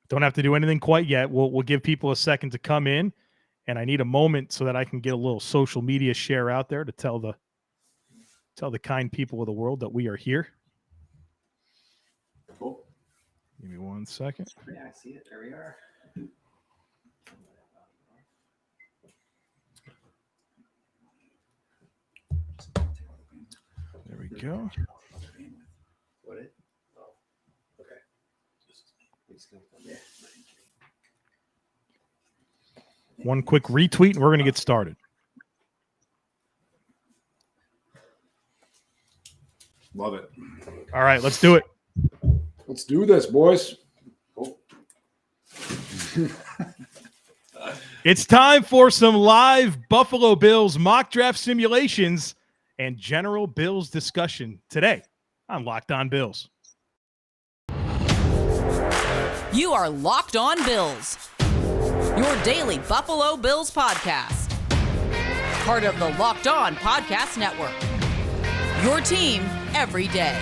Don't have to do anything quite yet. We'll give people a second to come in, and I need a moment so that I can get a little social media share out there to tell the kind people of the world that we are here. Cool. Give me 1 second. Yeah, I see it. There we are. There we go. What it? Oh, okay. Yeah. One quick retweet, and we're going to get started. Love it. All right, let's do it. Let's do this, boys. Cool. It's time for some live Buffalo Bills mock draft simulations and general Bills discussion today on Locked On Bills. You are Locked On Bills, your daily Buffalo Bills podcast. Part of the Locked On Podcast Network, your team every day.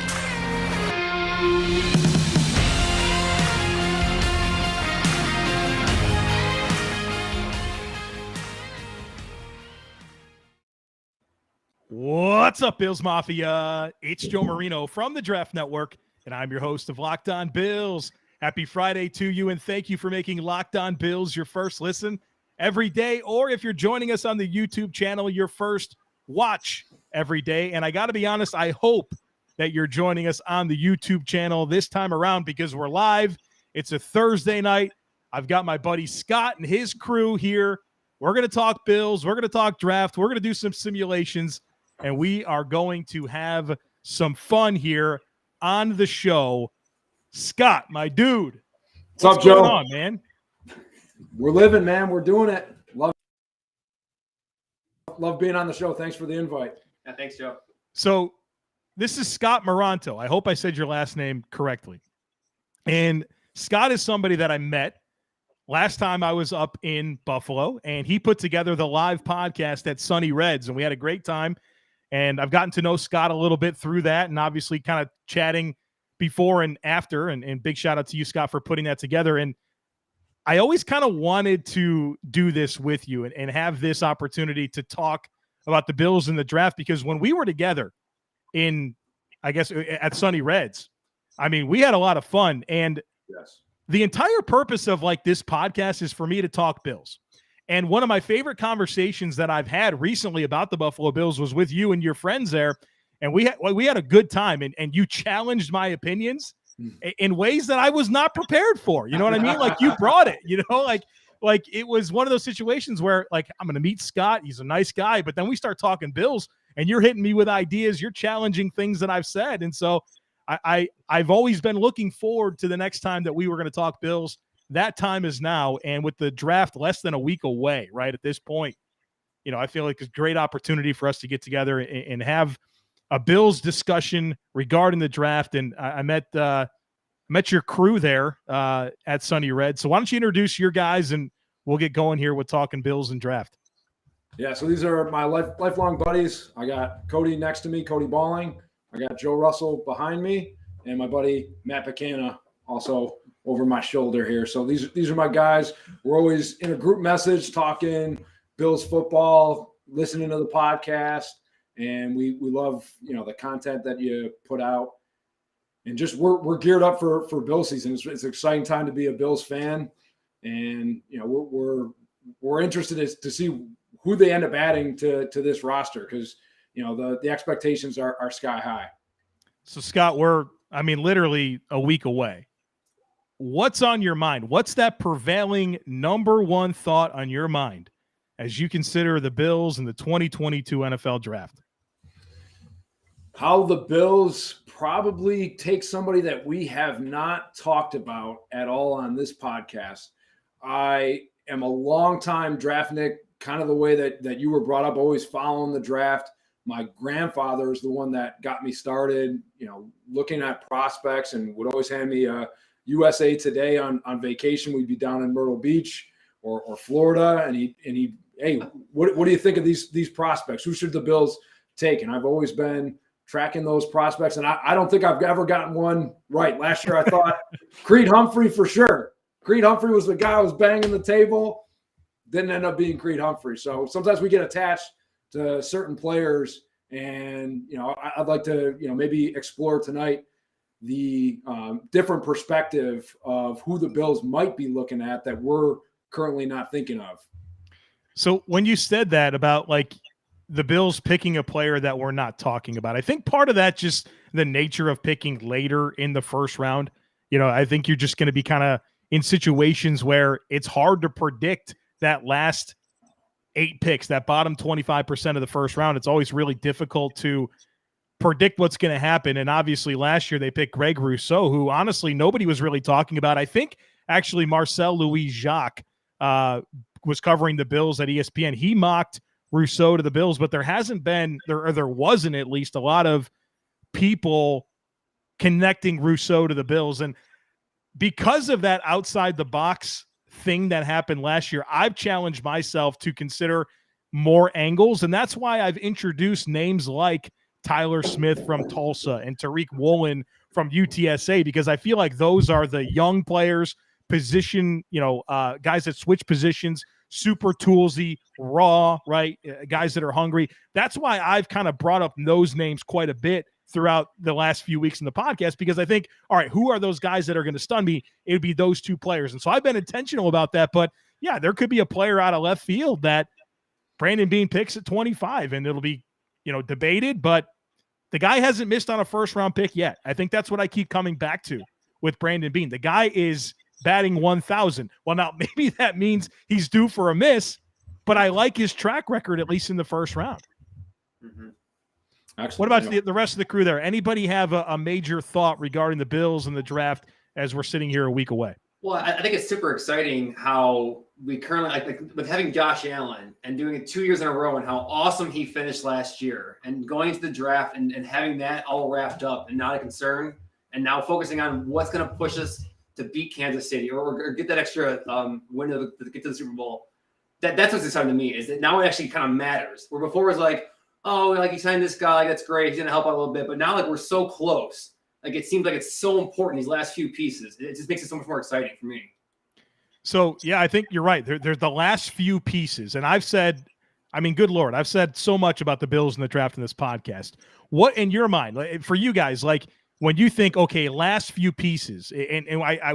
What's up, Bills Mafia? It's Joe Marino from the Draft Network, and I'm your host of Locked On Bills. Happy Friday to you, and thank you for making Locked On Bills your first listen every day, or if you're joining us on the YouTube channel, your first watch every day. And I got to be honest, I hope that you're joining us on the YouTube channel this time around because we're live. It's a Thursday night. I've got my buddy Scott and his crew here. We're going to talk Bills. We're going to talk draft. We're going to do some simulations, and we are going to have some fun here on the show. Scott, my dude. What's up, Joe? Going on, man? We're living, man. We're doing it. Love being on the show. Thanks for the invite. Yeah, thanks, Joe. So this is Scott Moranto. I hope I said your last name correctly. And Scott is somebody that I met last time I was up in Buffalo, and he put together the live podcast at Sunny Reds, and we had a great time. And I've gotten to know Scott a little bit through that, and obviously kind of chatting before and after. And big shout out to you, Scott, for putting that together. And I always kind of wanted to do this with you and have this opportunity to talk about the Bills and the draft, because when we were together in, I guess, at Sunny Reds, I mean, we had a lot of fun. And Yes. the entire purpose of like this podcast is for me to talk Bills. And one of my favorite conversations that I've had recently about the Buffalo Bills was with you and your friends there. And we had a good time, and you challenged my opinions in ways that I was not prepared for. You know what I mean? Like, you brought it, you know, like it was one of those situations where, like, I'm going to meet Scott. He's a nice guy, but then we start talking Bills and you're hitting me with ideas. You're challenging things that I've said. And so I've always been looking forward to the next time that we were going to talk Bills. That time is now. And with the draft less than a week away, right at this point, you know, I feel like it's a great opportunity for us to get together and have a Bills discussion regarding the draft. And I met your crew there at Sunny Red. So why don't you introduce your guys, and we'll get going here with talking Bills and draft. Yeah, so these are my lifelong buddies. I got Cody next to me, Cody Balling. I got Joe Russell behind me, and my buddy Matt Pacana also over my shoulder here. So these are my guys. We're always in a group message talking Bills football, listening to the podcast, and we love, you know, the content that you put out. And just we're geared up for Bills season. It's an exciting time to be a Bills fan, and you know we're interested to see who they end up adding to this roster, because you know the expectations are sky high. So Scott, we're literally a week away. What's on your mind? What's that prevailing number one thought on your mind as you consider the Bills and the 2022 NFL Draft? How the Bills probably take somebody that we have not talked about at all on this podcast. I am a longtime draftnik, kind of the way that you were brought up, always following the draft. My grandfather is the one that got me started, you know, looking at prospects, and would always hand me a USA Today on vacation. We'd be down in Myrtle Beach or Florida, and he, hey, what do you think of these prospects? Who should the Bills take? And I've always been tracking those prospects, and I don't think I've ever gotten one right. Last year I thought Creed Humphrey for sure, Creed Humphrey was the guy who was banging the table. Didn't end up being Creed Humphrey. So sometimes we get attached to certain players, and I'd like to maybe explore tonight the different perspective of who the Bills might be looking at that we're currently not thinking of. So when you said that about like the Bills picking a player that we're not talking about, I think part of that just the nature of picking later in the first round. I think you're just going to be kind of in situations where it's hard to predict that last 8 picks, that bottom 25% of the first round. It's always really difficult to predict what's going to happen. And obviously last year they picked Greg Rousseau, who honestly nobody was really talking about. I think actually Marcel Louis Jacques was covering the Bills at ESPN. He mocked Rousseau to the Bills, but there hasn't been, there wasn't at least a lot of people connecting Rousseau to the Bills. And because of that outside the box thing that happened last year, I've challenged myself to consider more angles. And that's why I've introduced names like Tyler Smith from Tulsa and Tariq Woolen from UTSA, because I feel like those are the young players, position, guys that switch positions, super toolsy, raw, right? Guys that are hungry. That's why I've kind of brought up those names quite a bit throughout the last few weeks in the podcast, because I think, all right, who are those guys that are going to stun me? It would be those 2 players. And so I've been intentional about that. But yeah, there could be a player out of left field that Brandon Beane picks at 25, and it'll be, debated, but the guy hasn't missed on a first round pick yet. I think that's what I keep coming back to with Brandon Beane. The guy is batting 1,000. Well, now maybe that means he's due for a miss, but I like his track record, at least in the first round. Mm-hmm. What about the rest of the crew there? Anybody have a major thought regarding the Bills and the draft as we're sitting here a week away? Well, I think it's super exciting how we currently, like with having Josh Allen and doing it 2 years in a row and how awesome he finished last year, and going into the draft and having that all wrapped up and not a concern, and now focusing on what's going to push us to beat Kansas City or get that extra win to get to the Super Bowl. That's what's exciting to me, is that now it actually kind of matters. Where before it was like, oh, like you signed this guy, that's great, he's going to help out a little bit. But now, like, we're so close. Like, it seems like it's so important, these last few pieces. It just makes it so much more exciting for me. So, yeah, I think you're right. There's the last few pieces. And I've said, I mean, good Lord, I've said so much about the Bills in the draft in this podcast. What, in your mind, for you guys, like, when you think, okay, last few pieces, and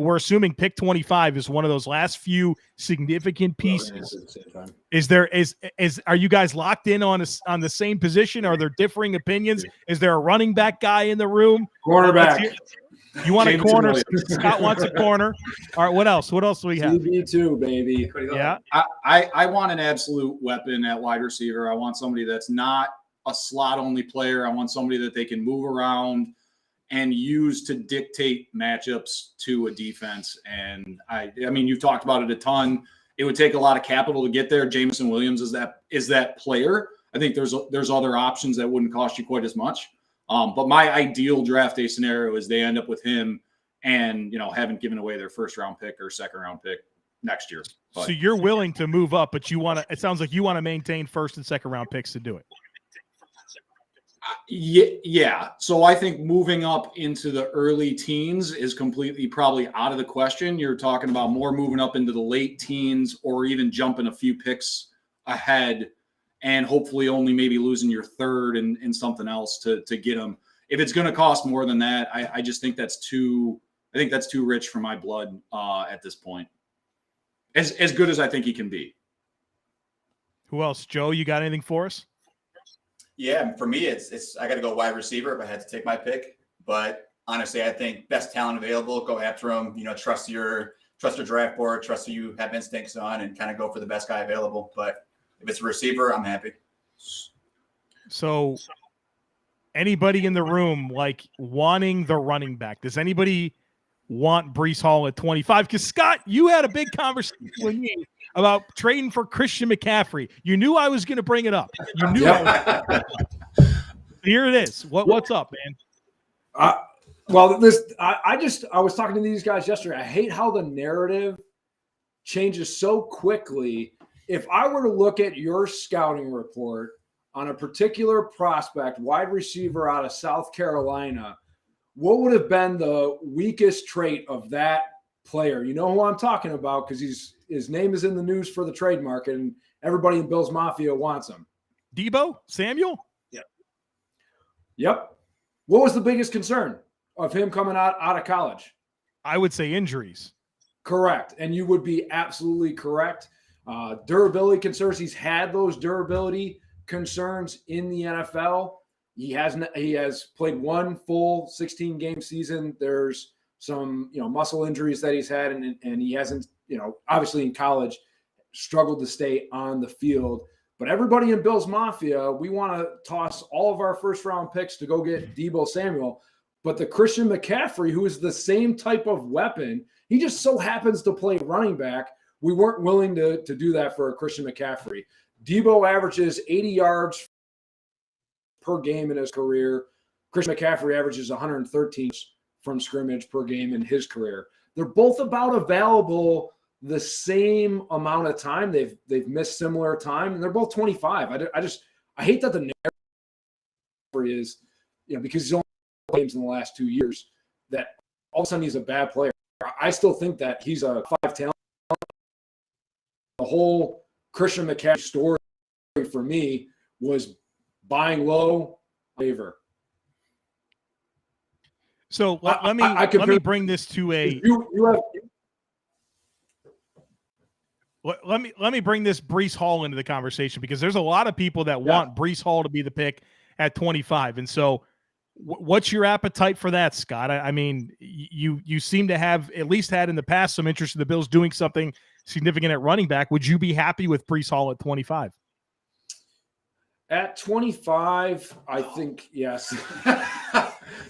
we're assuming pick 25 is one of those last few significant pieces. Are you guys locked in on the same position? Are there differing opinions? Is there a running back guy in the room? Cornerback. You want Jameson a corner? Williams. Scott wants a corner. All right, what else? What else do we have? CB2, baby. Yeah. I want an absolute weapon at wide receiver. I want somebody that's not a slot-only player. I want somebody that they can move around and use to dictate matchups to a defense. And I mean, you've talked about it a ton. It would take a lot of capital to get there. Jameson Williams is that player. I think there's other options that wouldn't cost you quite as much. But my ideal draft day scenario is they end up with him and, haven't given away their first round pick or second round pick next year. But, so you're willing to move up, but it sounds like you want to maintain first and second round picks to do it. Yeah. So I think moving up into the early teens is completely probably out of the question. You're talking about more moving up into the late teens or even jumping a few picks ahead and hopefully only maybe losing your third and something else to get them. If it's going to cost more than that, I just think that's too rich for my blood at this point. As good as I think he can be. Who else? Joe, you got anything for us? Yeah, for me, it's I got to go wide receiver if I had to take my pick. But honestly, I think best talent available, go after him. Trust your draft board, trust who you have instincts on, and kind of go for the best guy available. But if it's a receiver, I'm happy. So, anybody in the room like wanting the running back? Does anybody want Breece Hall at 25? Because Scott, you had a big conversation with me about trading for Christian McCaffrey. You knew I was going to bring it up. You knew. Here it is. What's up, man? I was talking to these guys yesterday. I hate how the narrative changes so quickly. If I were to look at your scouting report on a particular prospect, wide receiver out of South Carolina, what would have been the weakest trait of that player. You know who I'm talking about because his name is in the news for the trade market, and everybody in Bills Mafia wants him. Debo Samuel? Yep. What was the biggest concern of him coming out of college? I would say injuries. Correct. And you would be absolutely correct. Durability concerns. He's had those durability concerns in the NFL. He has played one full 16-game season. There's some, muscle injuries that he's had, and he hasn't, obviously in college struggled to stay on the field. But everybody in Bills Mafia, we want to toss all of our first-round picks to go get Debo Samuel. But the Christian McCaffrey, who is the same type of weapon, he just so happens to play running back. We weren't willing to do that for Christian McCaffrey. Debo averages 80 yards per game in his career. Christian McCaffrey averages 113 from scrimmage per game in his career. They're both about available the same amount of time. They've missed similar time, and they're both 25. I hate that the narrative is, because he's only played games in the last 2 years, that all of a sudden he's a bad player. I still think that he's a 5 talent. The whole Christian McCaffrey story for me was buying low, favor. So let me bring this to a. Let me bring this Breece Hall into the conversation, because there's a lot of people that want Breece Hall to be the pick at 25. And so what's your appetite for that, Scott? I mean, you seem to have at least had in the past some interest in the Bills doing something significant at running back. Would you be happy with Breece Hall at 25? At 25, I think yes.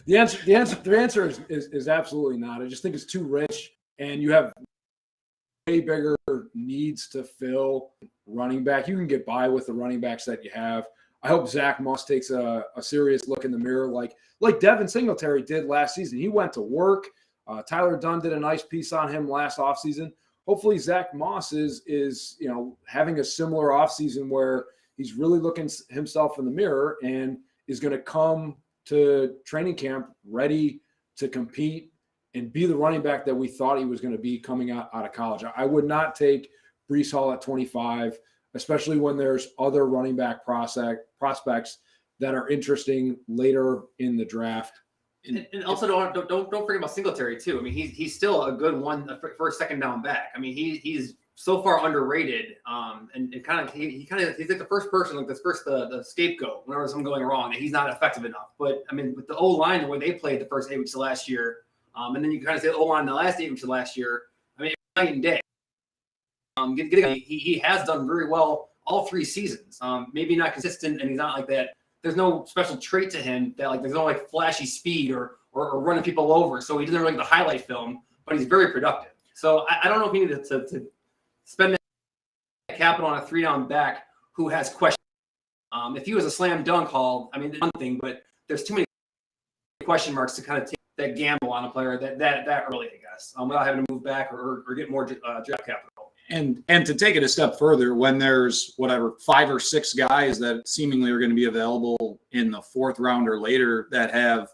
The answer is absolutely not. I just think it's too rich, and you have way bigger needs to fill running back. You can get by with the running backs that you have. I hope Zach Moss takes a serious look in the mirror like Devin Singletary did last season. He went to work. Tyler Dunn did a nice piece on him last offseason. Hopefully Zach Moss is having a similar offseason where he's really looking himself in the mirror and is going to come to training camp ready to compete and be the running back that we thought he was going to be coming out of college. I would not take Breece Hall at 25, especially when there's other running back prospects that are interesting later in the draft. And also don't forget about Singletary too. I mean, he's still a good one for a second down back. I mean, he's so far underrated. And he's like the first person, like the scapegoat whenever something going wrong, and he's not effective enough. But I mean, with the O-line, the way they played the first 8 weeks of last year, and then you kind of say the O-line the last 8 weeks of last year, I mean, night and day. He has done very well all 3 seasons. Maybe not consistent, and he's not like that. There's no special trait to him that there's no flashy speed or running people over. So he doesn't really like the highlight film, but he's very productive. So I don't know if he needed to spend that capital on a 3-down back who has questions. If he was a slam dunk haul, I mean, one thing, but there's too many question marks to kind of take that gamble on a player that early, I guess, without having to move back or get more draft capital. And to take it a step further, when there's 5 or 6 guys that seemingly are going to be available in the 4th round or later that have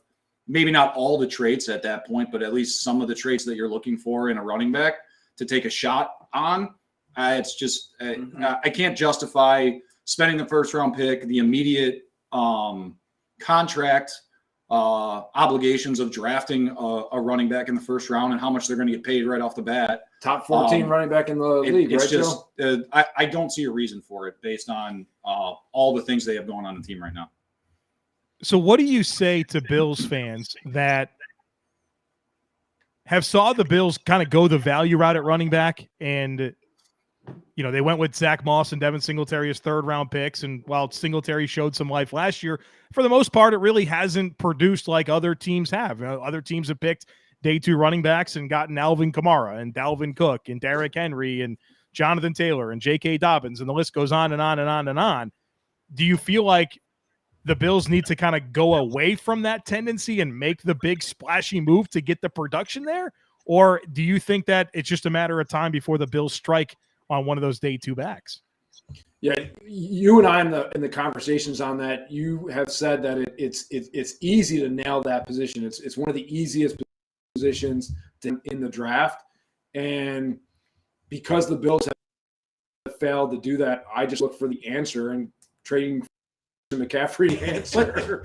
maybe not all the traits at that point, but at least some of the traits that you're looking for in a running back to take a shot on, it's just I can't justify spending the 1st round pick, the immediate contract obligations of drafting a running back in the 1st round and how much they're going to get paid right off the bat. Top 14 running back in the league, it's right, just, Joe? I don't see a reason for it based on all the things they have going on in the team right now. So what do you say to Bills fans that have saw the Bills kind of go the value route at running back, and they went with Zach Moss and Devin Singletary as 3rd-round picks, and while Singletary showed some life last year, for the most part, it really hasn't produced like other teams have. Other teams have picked day 2 running backs and gotten Alvin Kamara and Dalvin Cook and Derrick Henry and Jonathan Taylor and J.K. Dobbins, and the list goes on and on and on and on. Do you feel like the Bills need to kind of go away from that tendency and make the big splashy move to get the production there? Or do you think that it's just a matter of time before the Bills strike on one of those day 2 backs? Yeah, you and I in the conversations on that, you have said that it's easy to nail that position. It's one of the easiest positions in the draft. And because the Bills have failed to do that, I just look for the answer and trading for McCaffrey the answer.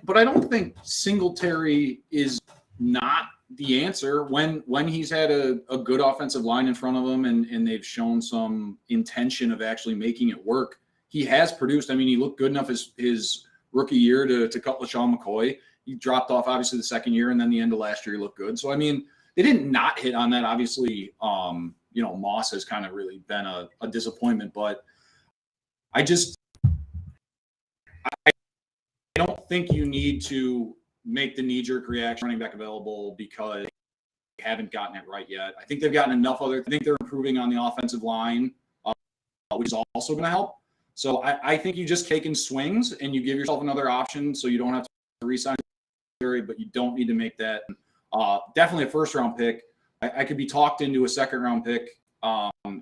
But I don't think Singletary is not the answer when he's had a good offensive line in front of him and they've shown some intention of actually making it work. He has produced. I mean, he looked good enough his rookie year to cut LaShawn McCoy. He dropped off obviously the second year, and then the end of last year he looked good. So I mean, they didn't not hit on that. Obviously, Moss has kind of really been a disappointment, but I don't think you need to make the knee-jerk reaction running back available because they haven't gotten it right yet. I think they've gotten enough I think they're improving on the offensive line, which is also going to help. So I think you just take in swings and you give yourself another option so you don't have to re-sign, but you don't need to make that definitely a first-round pick. I could be talked into a second-round pick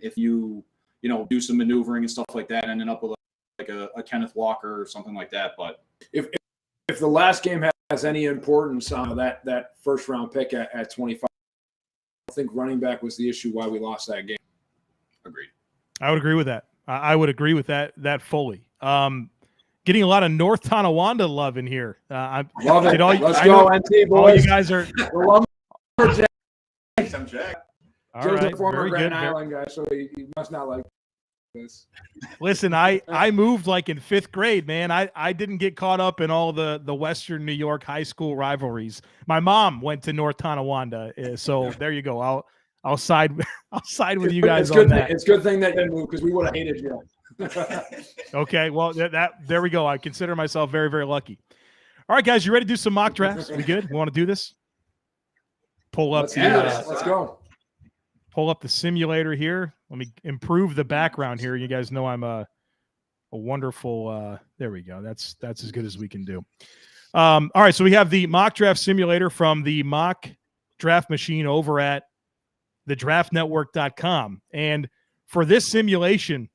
if you do some maneuvering and stuff like that, ending up with like a Kenneth Walker or something like that. But if the last game has any importance on that first-round pick at 25, I think running back was the issue why we lost that game. Agreed. I would agree with that. I would agree with that fully. Getting a lot of North Tonawanda love in here. Love it. Let's go, NT boys. All you guys are. Some Jack. All Joe's right, a former very Grand good. Island guy, so he must not like this. Listen, I moved like in 5th grade, man. I didn't get caught up in all the Western New York high school rivalries. My mom went to North Tonawanda, so there you go. I'll side with you guys on that. It's a good thing that didn't move because we would have hated you. Okay, well there we go. I consider myself very, very lucky. All right, guys, you ready to do some mock drafts? We good? We want to do this? Pull up. Let's go. Pull up the simulator here. Let me improve the background here. You guys know I'm a wonderful. There we go. That's as good as we can do. All right, so we have the mock draft simulator from the mock draft machine over at thedraftnetwork.com. And for this simulation,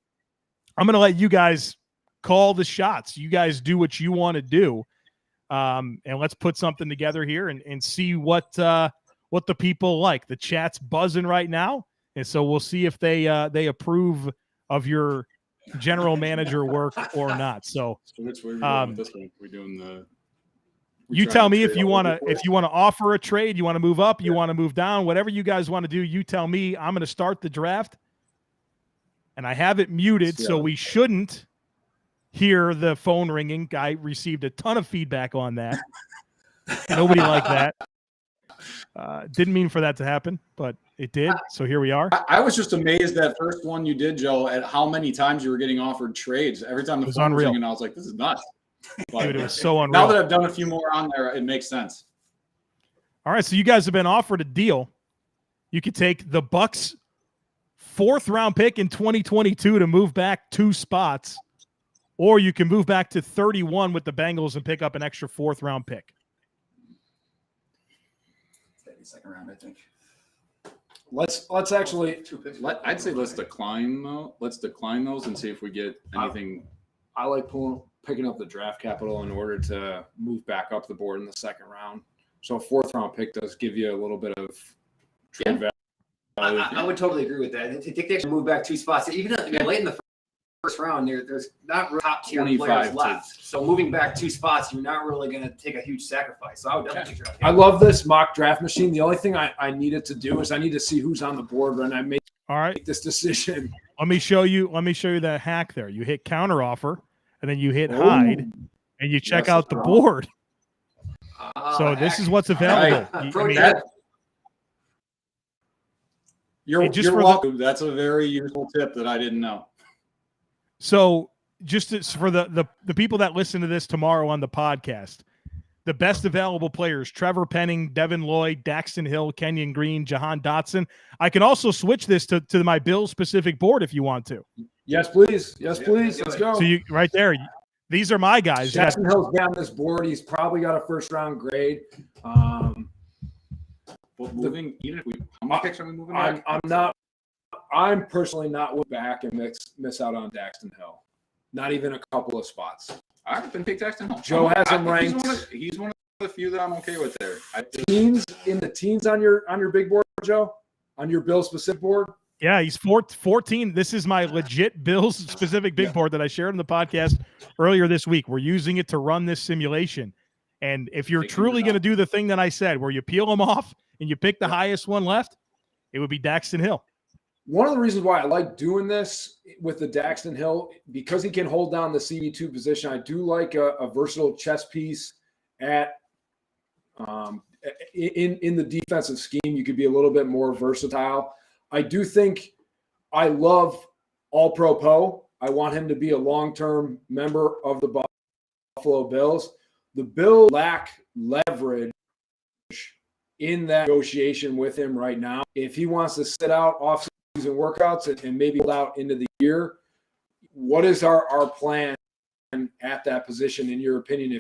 I'm going to let you guys call the shots. You guys do what you want to do. And let's put something together here and see what the people like. The chat's buzzing right now. And so we'll see if they approve of your general manager work or not. So which way are we going with this one? We're doing the. You tell me if you want to offer a trade, you want to move up, you want to move down, whatever you guys want to do. You tell me. I'm going to start the draft, and I have it muted, so we shouldn't hear the phone ringing. I received a ton of feedback on that. Nobody liked that. Didn't mean for that to happen, but it did. So here we are. I was just amazed that first one you did, Joe, at how many times you were getting offered trades. Every time the phone was ringing, I was like, "This is nuts." But dude, it was so unreal. Now that I've done a few more on there, it makes sense. All right, so you guys have been offered a deal. You could take the Bucks' 4th round pick in 2022 to move back 2 spots, or you can move back to 31 with the Bengals and pick up an extra 4th round pick. Second round, I think. Let's actually. I'd say let's decline though. Let's decline those and see if we get anything. I like picking up the draft capital in order to move back up the board in the 2nd round. So a 4th round pick does give you a little bit of trade value. I would totally agree with that. I think they should move back 2 spots. Even late in the first round, there's not real top tier players left. So moving back 2 spots, you're not really going to take a huge sacrifice. So I would definitely draft. I love this mock draft machine. The only thing I needed to do is I need to see who's on the board when I make this decision. Let me show you that hack there. You hit counter offer, and then you hit hide, and you check out the board. So this is what's available. You're welcome. That's a very useful tip that I didn't know. So just for the people that listen to this tomorrow on the podcast, the best available players: Trevor Penning, Devin Lloyd, Daxton Hill, Kenyon Green, Jahan Dotson. I can also switch this to my Bills specific board if you want to. Yes, please. Yes, please. Let's go. So you right there. These are my guys. Jackson Hill's been on this board. He's probably got a 1st round grade. But moving, even if how many picks are we moving back? I'm personally not moving back and miss out on Daxton Hill. Not even a couple of spots. All right, then pick Daxton Hill. Joe has him ranked. He's one of the few that I'm okay with there. Teens on your big board, Joe? on your Bill specific board? Yeah, he's 14. This is my legit Bills specific big board that I shared on the podcast earlier this week. We're using it to run this simulation. And if you're truly going to do the thing that I said, where you peel them off and you pick the highest one left, it would be Daxton Hill. One of the reasons why I like doing this with the Daxton Hill, because he can hold down the CB2 position, I do like a versatile chess piece at in the defensive scheme. You could be a little bit more versatile. I do think I love All-Pro Poe. I want him to be a long-term member of the Buffalo Bills. The Bills lack leverage in that negotiation with him right now. If he wants to sit out off-season workouts and maybe hold out into the year, what is our plan at that position, in your opinion?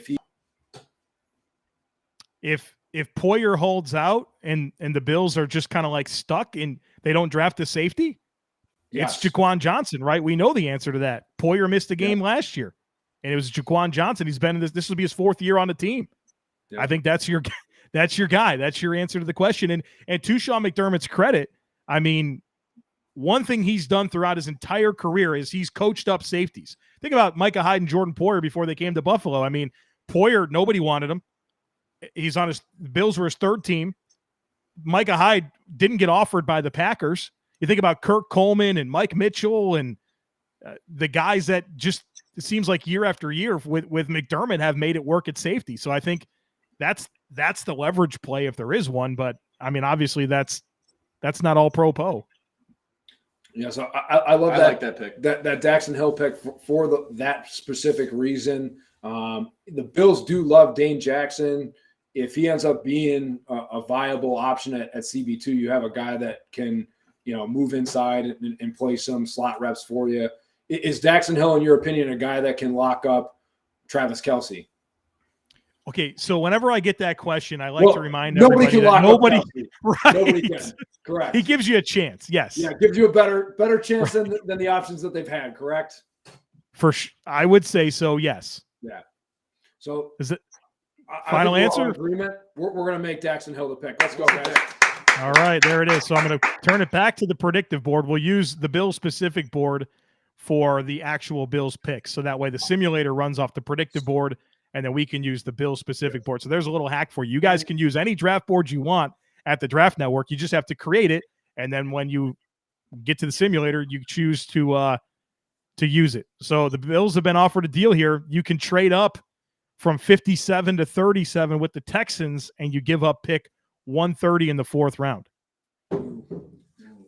If Poyer holds out and the Bills are just kind of like stuck and they don't draft a safety, it's Jaquan Johnson, right? We know the answer to that. Poyer missed a game last year, and it was Jaquan Johnson. He's been in this. This will be his 4th year on the team. I think that's your guy. That's your answer to the question. And to Sean McDermott's credit, I mean, one thing he's done throughout his entire career is he's coached up safeties. Think about Micah Hyde and Jordan Poyer before they came to Buffalo. I mean, Poyer, nobody wanted him. He's on the Bills were his 3rd team. Micah Hyde didn't get offered by the Packers. You think about Kirk Coleman and Mike Mitchell and the guys that just, it seems like year after year with McDermott have made it work at safety. So I think that's the leverage play if there is one. But I mean, obviously that's not all pro Poe. Yeah, so I love that. I like that pick. That Daxton Hill pick for that specific reason. The Bills do love Dane Jackson. If he ends up being a viable option at CB2, you have a guy that can, move inside and play some slot reps for you. Is Daxton Hill, in your opinion, a guy that can lock up Travis Kelce? Okay, so whenever I get that question, I like to remind everybody can that lock nobody, up Kelce. right? Nobody can. Correct. He gives you a chance. Yes. Yeah, gives you a better chance than the options that they've had. Correct. I would say so. Yes. Yeah. So is it final answer? Agreement. We're going to make Daxton Hill the pick. Let's go, guys. All right, there it is. So I'm going to turn it back to the predictive board. We'll use the Bills specific board for the actual Bills picks. So that way the simulator runs off the predictive board, and then we can use the Bills specific board. So there's a little hack for you. You guys can use any draft board you want at the Draft Network. You just have to create it, and then when you get to the simulator, you choose to use it. So the Bills have been offered a deal here. You can trade up from 57 to 37 with the Texans, and you give up pick 130 in the 4th round.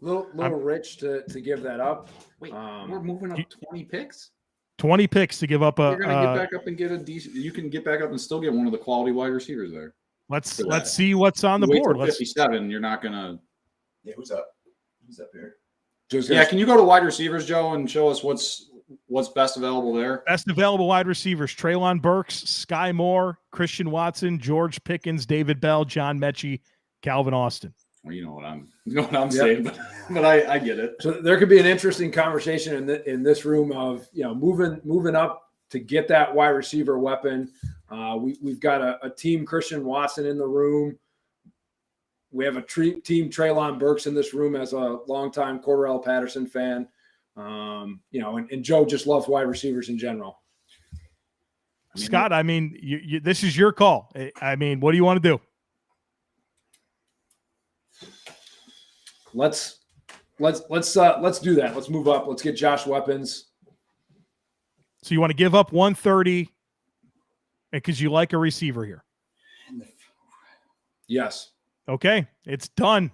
Little rich to give that up. Wait, we're moving up 20 picks? 20 picks to give up You're going to get back up and get a decent. You can get back up and still get one of the quality wide receivers there. Let's see what's on the board. 57. You're not going to. Yeah, who's up? Who's up here? Can you go to wide receivers, Joe, and show us what's best available there? Best available wide receivers: Treylon Burks, Sky Moore, Christian Watson, George Pickens, David Bell, John Mechie, Calvin Austin. Well, you know what I'm saying, but I get it. So there could be an interesting conversation in this room of moving up to get that wide receiver weapon. We've got a team Christian Watson in the room. We have a team Treylon Burks in this room as a longtime Cordarrelle Patterson fan. And Joe just loves wide receivers in general. Scott, I mean, you this is your call. I mean, what do you want to do? Let's do that. Let's move up. Let's get Josh weapons. So you want to give up 130 because you like a receiver here? Yes. Okay, it's done.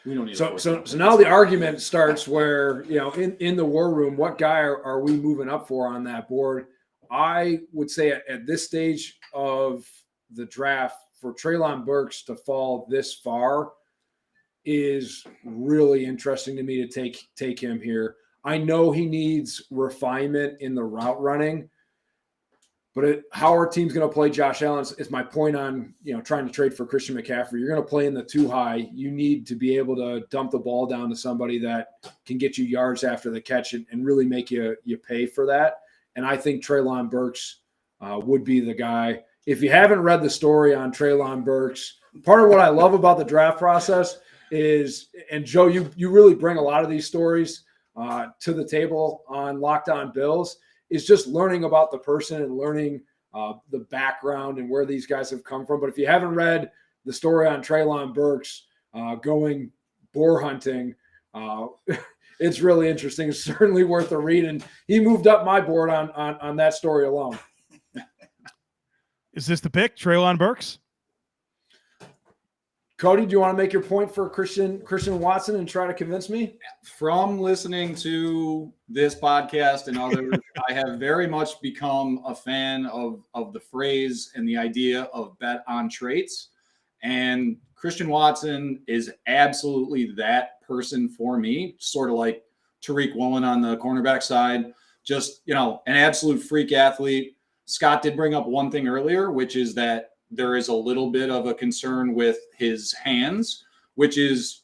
We don't need so now the argument starts where, in the war room, what guy are we moving up for on that board? I would say at this stage of the draft, for Treylon Burks to fall this far is really interesting to me to take him here. I know he needs refinement in the route running, but how our team's going to play Josh Allen is my point on, trying to trade for Christian McCaffrey. You're going to play in the 2 high. You need to be able to dump the ball down to somebody that can get you yards after the catch and really make you pay for that. And I think Treylon Burks would be the guy. if you haven't read the story on Treylon Burks, part of what I love about the draft process is, and Joe, you really bring a lot of these stories to the table on Locked On Bills, is just learning about the person and learning the background and where these guys have come from. But if you haven't read the story on Treylon Burks going boar hunting, it's really interesting. It's certainly worth a read. And he moved up my board on that story alone. Is this the pick, Treylon Burks? Cody, do you want to make your point for Christian Watson and try to convince me? From listening to this podcast and others, I have very much become a fan of the phrase and the idea of bet on traits. And Christian Watson is absolutely that person for me, sort of like Tariq Woolen on the cornerback side. Just, an absolute freak athlete. Scott did bring up one thing earlier, which is that there is a little bit of a concern with his hands, which is,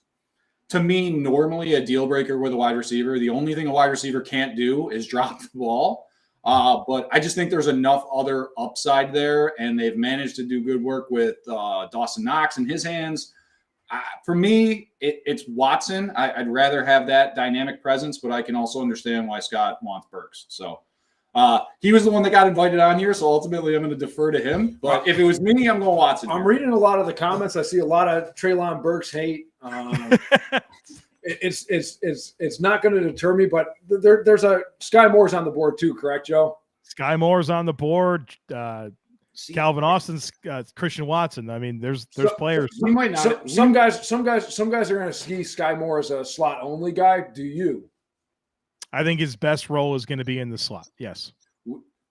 to me, normally a deal breaker with a wide receiver. The only thing a wide receiver can't do is drop the ball. But I just think there's enough other upside there, and they've managed to do good work with Dawson Knox and his hands. For me, it's Watson. I'd rather have that dynamic presence, but I can also understand why Scott wants Burks. So he was the one that got invited on here, so ultimately I'm going to defer to him. But if it was me, I'm going Watson. I'm reading a lot of the comments. I see a lot of Treylon Burks hate. It's not going to deter me, but there's a Sky Moore's on the board too, correct, Joe? Sky Moore's on the board. Calvin Austin's Christian Watson. I mean, there's players. We might not. Some guys are going to see Sky Moore as a slot only guy. Do you? I think his best role is going to be in the slot. Yes.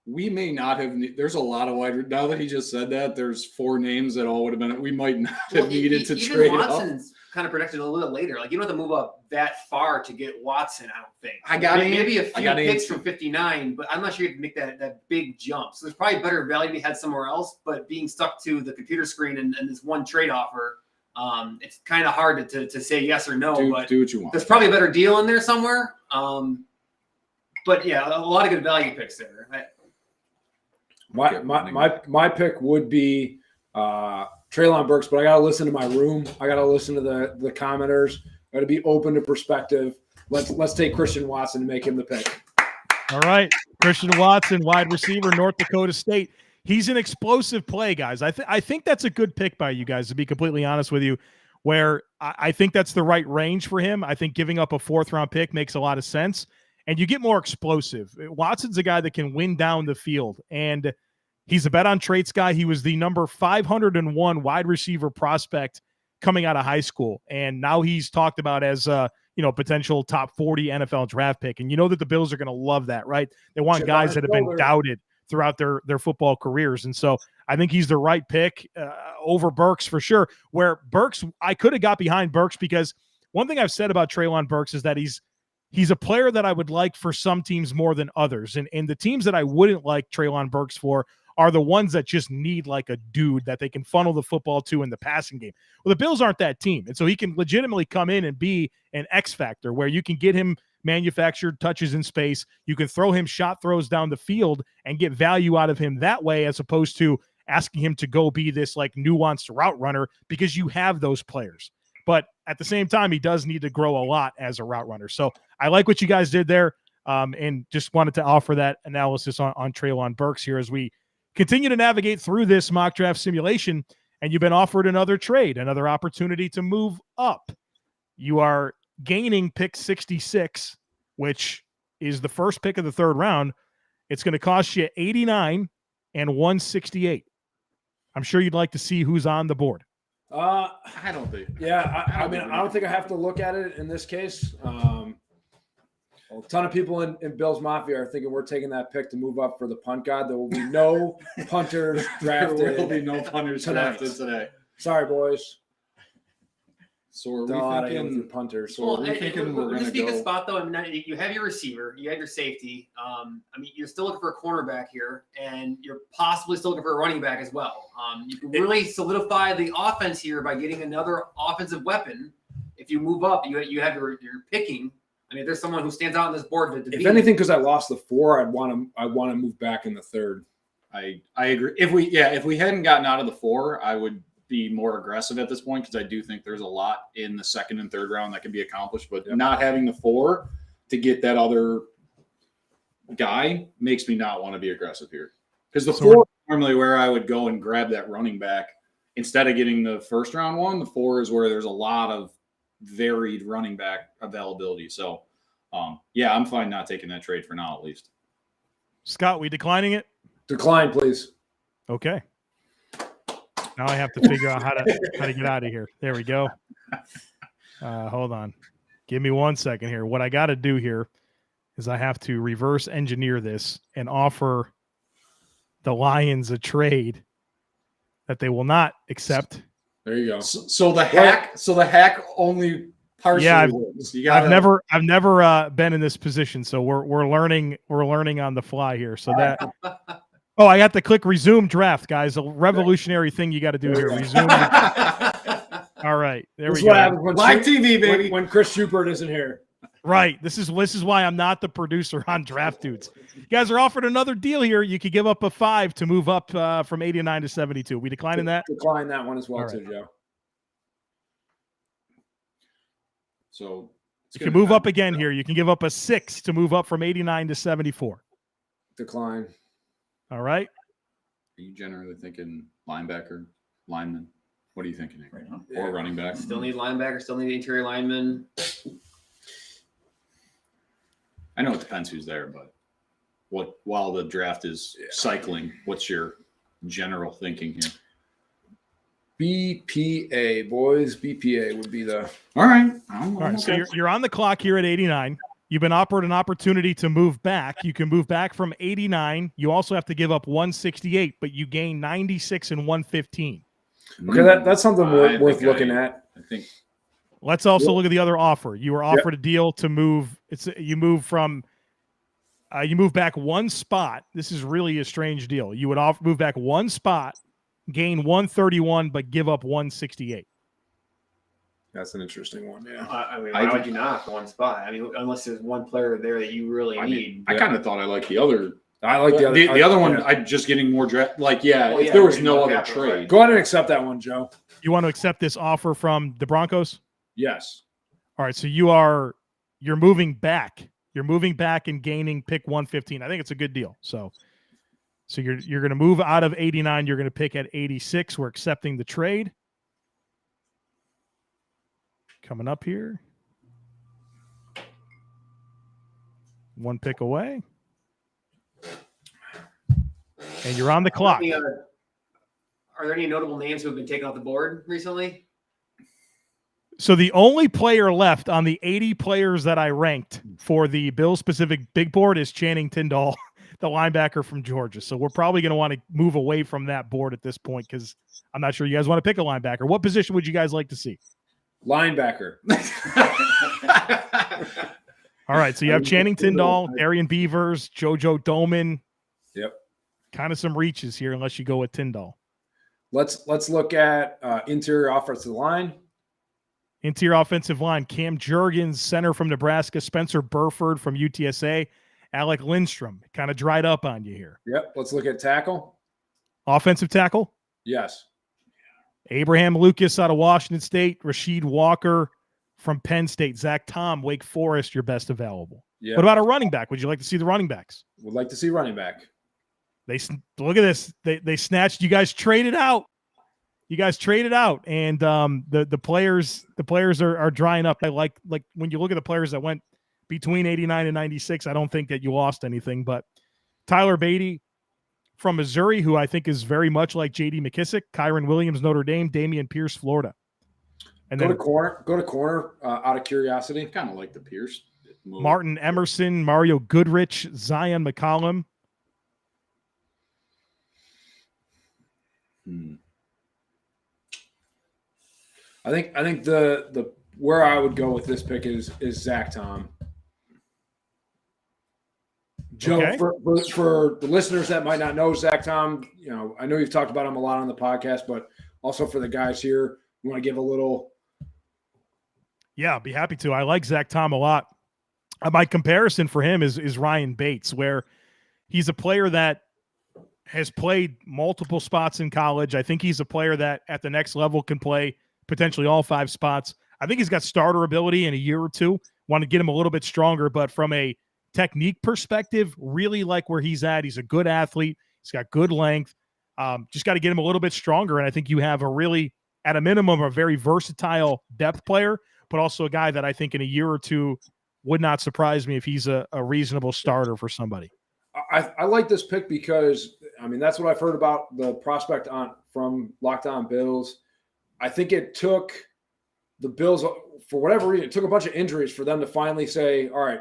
We may not have. There's a lot of wide. Now that he just said that, there's 4 names that all would have been. We might not have needed to trade Watson's up. Kind of predicted a little later. Like, you don't have to move up that far to get Watson, I don't think. I got maybe a few picks from 59, but I'm not sure you can make that big jump. So there's probably better value to be had somewhere else, but being stuck to the computer screen and this one trade offer, it's kind of hard to say yes or no. Do but what you want. There's probably a better deal in there somewhere. But yeah, a lot of good value picks there. My pick would be Treylon Burks, but I got to listen to my room. I got to listen to the commenters. Got to be open to perspective. Let's take Christian Watson and make him the pick. All right, Christian Watson, wide receiver, North Dakota State. He's an explosive play, guys. I think that's a good pick by you guys, to be completely honest with you, where I think that's the right range for him. I think giving up a 4th-round pick makes a lot of sense, and you get more explosive. Watson's a guy that can win down the field, and he's a bet on traits guy. He was the number 501 wide receiver prospect coming out of high school, and now he's talked about as potential top 40 NFL draft pick. And you know that the Bills are going to love that, right? They want guys that have been doubted throughout their football careers. And so I think he's the right pick over Burks for sure. Where Burks, I could have got behind Burks, because one thing I've said about Treylon Burks is that he's a player that I would like for some teams more than others. And the teams that I wouldn't like Treylon Burks for are the ones that just need like a dude that they can funnel the football to in the passing game. Well, the Bills aren't that team. And so he can legitimately come in and be an X factor where you can get him manufactured touches in space. You can throw him shot throws down the field and get value out of him that way, as opposed to asking him to go be this like nuanced route runner, because you have those players. But at the same time, he does need to grow a lot as a route runner. So I like what you guys did there, and just wanted to offer that analysis on Treylon Burks here as we continue to navigate through this mock draft simulation. And you've been offered another trade, another opportunity to move up. You are gaining pick 66, which is the first pick of the 3rd round. It's going to cost you 89 and 168. I'm sure you'd like to see who's on the board. I don't think. Yeah, I don't think I have to look at it in this case. A ton of people in Bills Mafia are thinking we're taking that pick to move up for the punt god. There will be no punters drafted. There will be no punters drafted today. Sorry, boys. So are we thinking punters? So are we thinking we're going to go? go? Spot though. I mean, you have your receiver, you have your safety. You're still looking for a cornerback here, and you're possibly still looking for a running back as well. You can really solidify the offense here by getting another offensive weapon. If you move up, you have your picking. I mean, if there's someone who stands out on this board to if anything, because I lost the 4, I want to move back in the 3rd. I agree. If we hadn't gotten out of the 4, I would be more aggressive at this point because I do think there's a lot in the second and third round that can be accomplished. But not having the 4 to get that other guy makes me not want to be aggressive here. Because the 4 is normally where I would go and grab that running back instead of getting the first round one. The 4 is where there's a lot of varied running back availability. So, I'm fine not taking that trade for now, at least. Scott, we declining it? Decline, please. Okay. Now I have to figure out how to get out of here. There we go. Hold on. Give me 1 second here. What I got to do here is I have to reverse engineer this and offer the Lions a trade that they will not accept. There you go. So the hack only partially works. I've never been in this position, so we're learning on the fly here. So that I got to click resume draft, guys. A revolutionary thing you got to do here. Resume. All right, there we go. Live TV, baby. When Chris Schubert isn't here. Right. This is why I'm not the producer on Draft Dudes. You guys are offered another deal here. You could give up a 5 to move up from 89 to 72. We declining that? Decline that one as well, right. too, Joe. So you can move up again here. You can give up a 6 to move up from 89 to 74. Decline. All right. Are you generally thinking linebacker, lineman? What are you thinking right now? Yeah. Or running back? Still need linebacker, still need interior lineman. I know it depends who's there, but while the draft is cycling, what's your general thinking here? BPA, boys. BPA would be the. All right. All right. So you're on the clock here at 89. You've been offered an opportunity to move back. You can move back from 89. You also have to give up 168, but you gain 96 and 115. Okay, that's something worth looking at. I think. Let's also look at the other offer. You were offered a deal to move. You move back 1 spot. This is really a strange deal. You would move back 1 spot, gain 131, but give up 168. That's an interesting one. Yeah. Why would you not 1 spot? I mean, unless there's one player there that you really need. I kind of thought I liked the other. I like the other. The other one. I'm just getting more draft. If there was no other trade, right. Go ahead and accept that one, Joe. You want to accept this offer from the Broncos? Yes. All right. So you're moving back. You're moving back and gaining pick 115. I think it's a good deal. So you're going to move out of 89. You're going to pick at 86. We're accepting the trade. Coming up here. 1 pick away. And you're on the clock. Are there any notable names who have been taken off the board recently? So the only player left on the 80 players that I ranked for the Bills-specific big board is Channing Tindall, the linebacker from Georgia. So we're probably going to want to move away from that board at this point because I'm not sure you guys want to pick a linebacker. What position would you guys like to see? Linebacker. All right, so you have Channing Tindall, Darian Beavers, JoJo Doman. Yep. Kind of some reaches here unless you go with Tindall. Let's look at interior offensive line. Interior offensive line, Cam Jurgens, center from Nebraska, Spencer Burford from UTSA, Alec Lindstrom. Kind of dried up on you here. Yep. Let's look at tackle. Offensive tackle? Yes. Abraham Lucas out of Washington State, Rasheed Walker from Penn State, Zach Tom, Wake Forest, your best available. Yeah. What about a running back? Would you like to see the running backs? Would like to see running back. Look at this. They snatched. You guys traded out. And the players are drying up. I like when you look at the players that went between 89 and 96. I don't think that you lost anything. But Tyler Beatty from Missouri, who I think is very much like J.D. McKissick, Kyron Williams, Notre Dame, Damian Pierce, Florida. And Go to corner. Out of curiosity, I kind of like the Pierce move. Martin Emerson, Mario Goodrich, Zion McCollum. I think the where I would go with this pick is Zach Tom. Joe, Okay. for the listeners that might not know Zach Tom, I know you've talked about him a lot on the podcast, but also for the guys here, you want to give a little. Yeah, I'd be happy to. I like Zach Tom a lot. My comparison for him is Ryan Bates, where he's a player that has played multiple spots in college. I think he's a player that at the next level can play potentially all 5 spots. I think he's got starter ability in a year or two. Want to get him a little bit stronger, but from a technique perspective, really like where he's at. He's a good athlete. He's got good length. Just got to get him a little bit stronger. And I think you have a really, at a minimum, a very versatile depth player, but also a guy that I think in a year or two would not surprise me if he's a reasonable starter for somebody. I like this pick because, I mean, that's what I've heard about the prospect from Locked On Bills. I think it took the Bills, for whatever reason, it took a bunch of injuries for them to finally say, all right,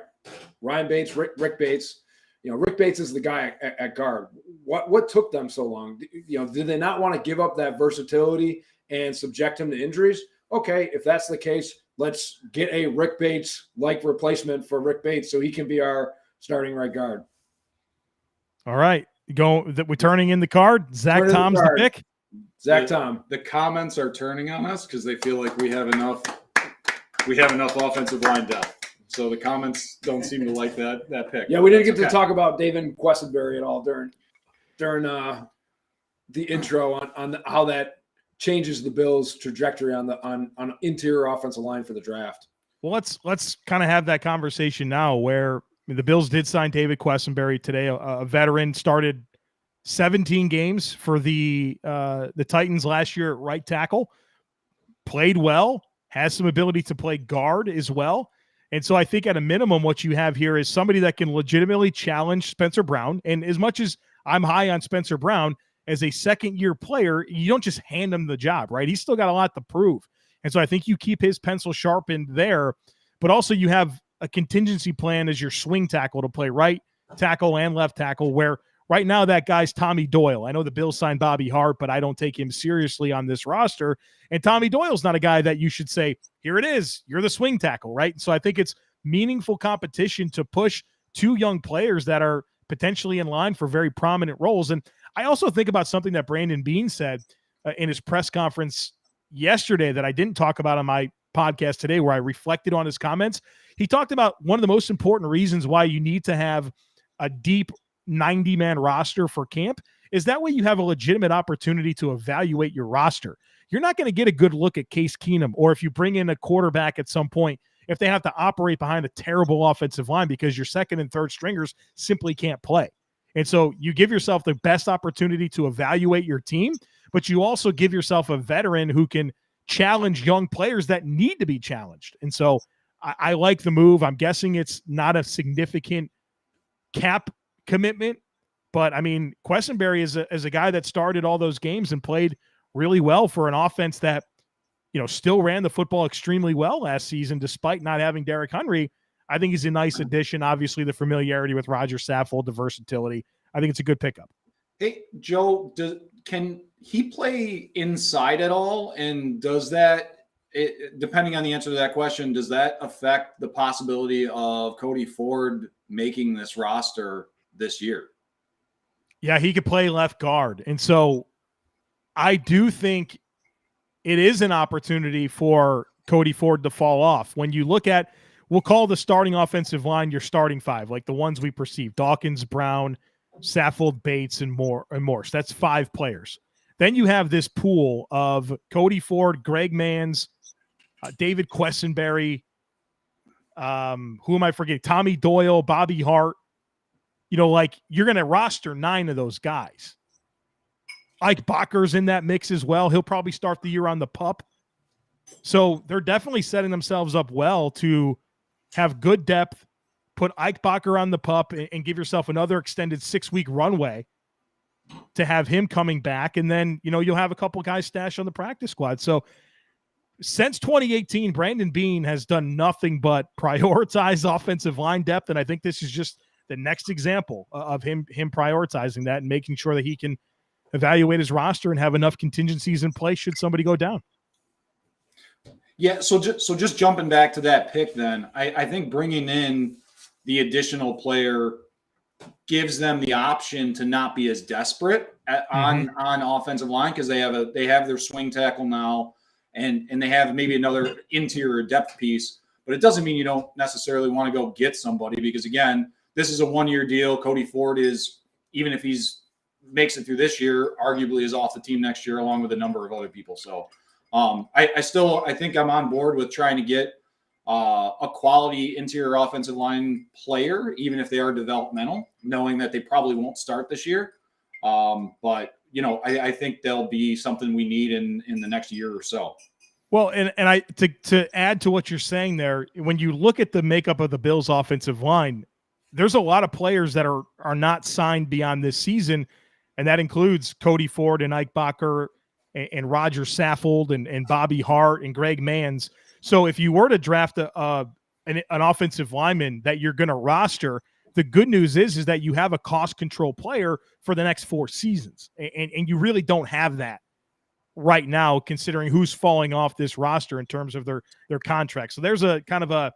Ryan Bates, Rick Bates. Rick Bates is the guy at guard. What took them so long? Did they not want to give up that versatility and subject him to injuries? Okay, if that's the case, let's get a Rick Bates-like replacement for Rick Bates so he can be our starting right guard. All right. We're turning in the card. Zach Tom's the pick. Zach Tom. The comments are turning on us because they feel like we have enough offensive line depth. So the comments don't seem to like that pick. Yeah, we didn't get to talk about David Questonberry at all during the intro on how that changes the Bills' trajectory on interior offensive line for the draft. Well, let's kind of have that conversation now where the Bills did sign David Questonberry today, a veteran, started 17 games for the Titans last year at right tackle, played well, has some ability to play guard as well. And so I think at a minimum, what you have here is somebody that can legitimately challenge Spencer Brown. And as much as I'm high on Spencer Brown as a second-year player, you don't just hand him the job, right? He's still got a lot to prove. And so I think you keep his pencil sharpened there, but also you have a contingency plan as your swing tackle to play right tackle and left tackle, where right now that guy's Tommy Doyle. I know the Bills signed Bobby Hart, but I don't take him seriously on this roster. And Tommy Doyle's not a guy that you should say, here it is, you're the swing tackle, right? So I think it's meaningful competition to push 2 young players that are potentially in line for very prominent roles. And I also think about something that Brandon Beane said in his press conference yesterday that I didn't talk about on my podcast today, where I reflected on his comments. He talked about one of the most important reasons why you need to have a deep 90-man roster for camp is that way you have a legitimate opportunity to evaluate your roster. You're not going to get a good look at Case Keenum, or if you bring in a quarterback at some point, if they have to operate behind a terrible offensive line because your second and third stringers simply can't play. And so you give yourself the best opportunity to evaluate your team, but you also give yourself a veteran who can challenge young players that need to be challenged. And so I like the move. I'm guessing it's not a significant cap commitment, but I mean, Questonberry is a guy that started all those games and played really well for an offense that, still ran the football extremely well last season, despite not having Derrick Henry. I think he's a nice addition. Obviously the familiarity with Roger Saffold, the versatility. I think it's a good pickup. Hey, Joe, can he play inside at all? And does that, depending on the answer to that question, does that affect the possibility of Cody Ford making this roster this year? Yeah, he could play left guard. And so I do think it is an opportunity for Cody Ford to fall off. When you look at, we'll call the starting offensive line your starting 5, like the ones we perceive: Dawkins, Brown, Saffold, Bates, and Morse. That's 5 players. Then you have this pool of Cody Ford, Greg Manns, David Questonberry, who am I forgetting? Tommy Doyle, Bobby Hart. You're going to roster 9 of those guys. Ike Bacher's in that mix as well. He'll probably start the year on the PUP. So they're definitely setting themselves up well to have good depth, put Ike Bacher on the PUP, and give yourself another extended 6-week runway to have him coming back. And then, you'll have a couple guys stashed on the practice squad. So since 2018, Brandon Beane has done nothing but prioritize offensive line depth. And I think this is just the next example of him prioritizing that and making sure that he can evaluate his roster and have enough contingencies in place should somebody go down. Yeah, so just jumping back to that pick then, I think bringing in the additional player gives them the option to not be as desperate on offensive line, because they have their swing tackle now, and they have maybe another interior depth piece. But it doesn't mean you don't necessarily want to go get somebody, because, again, this is a 1-year deal. Cody Ford is, even if he's makes it through this year, arguably is off the team next year, along with a number of other people. So I think I'm on board with trying to get a quality interior offensive line player, even if they are developmental, knowing that they probably won't start this year. But I think they'll be something we need in the next year or so. Well, and I to add to what you're saying there, when you look at the makeup of the Bills' offensive line, there's a lot of players that are not signed beyond this season, and that includes Cody Ford and Ike Bacher and Roger Saffold and Bobby Hart and Greg Manns. So if you were to draft an offensive lineman that you're going to roster, the good news is that you have a cost control player for the next 4 seasons, and you really don't have that right now, considering who's falling off this roster in terms of their contracts. So there's a kind of a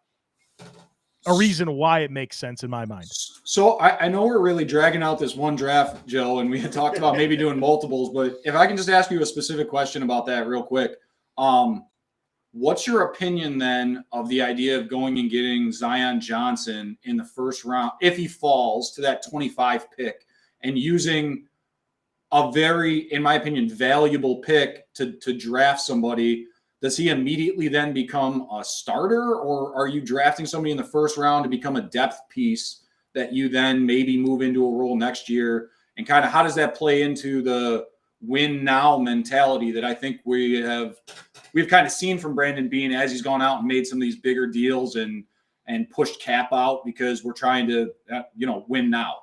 reason why it makes sense in my mind. So I know we're really dragging out this one draft, Joe, and we had talked about maybe doing multiples, but if I can just ask you a specific question about that real quick. What's your opinion then of the idea of going and getting Zion Johnson in the first round, if he falls to that 25 pick, and using a very, in my opinion, valuable pick to draft somebody? Does he immediately then become a starter, or are you drafting somebody in the first round to become a depth piece that you then maybe move into a role next year? And kind of how does that play into the win now mentality that I think we've kind of seen from Brandon Beane as he's gone out and made some of these bigger deals and pushed cap out because we're trying to, win now?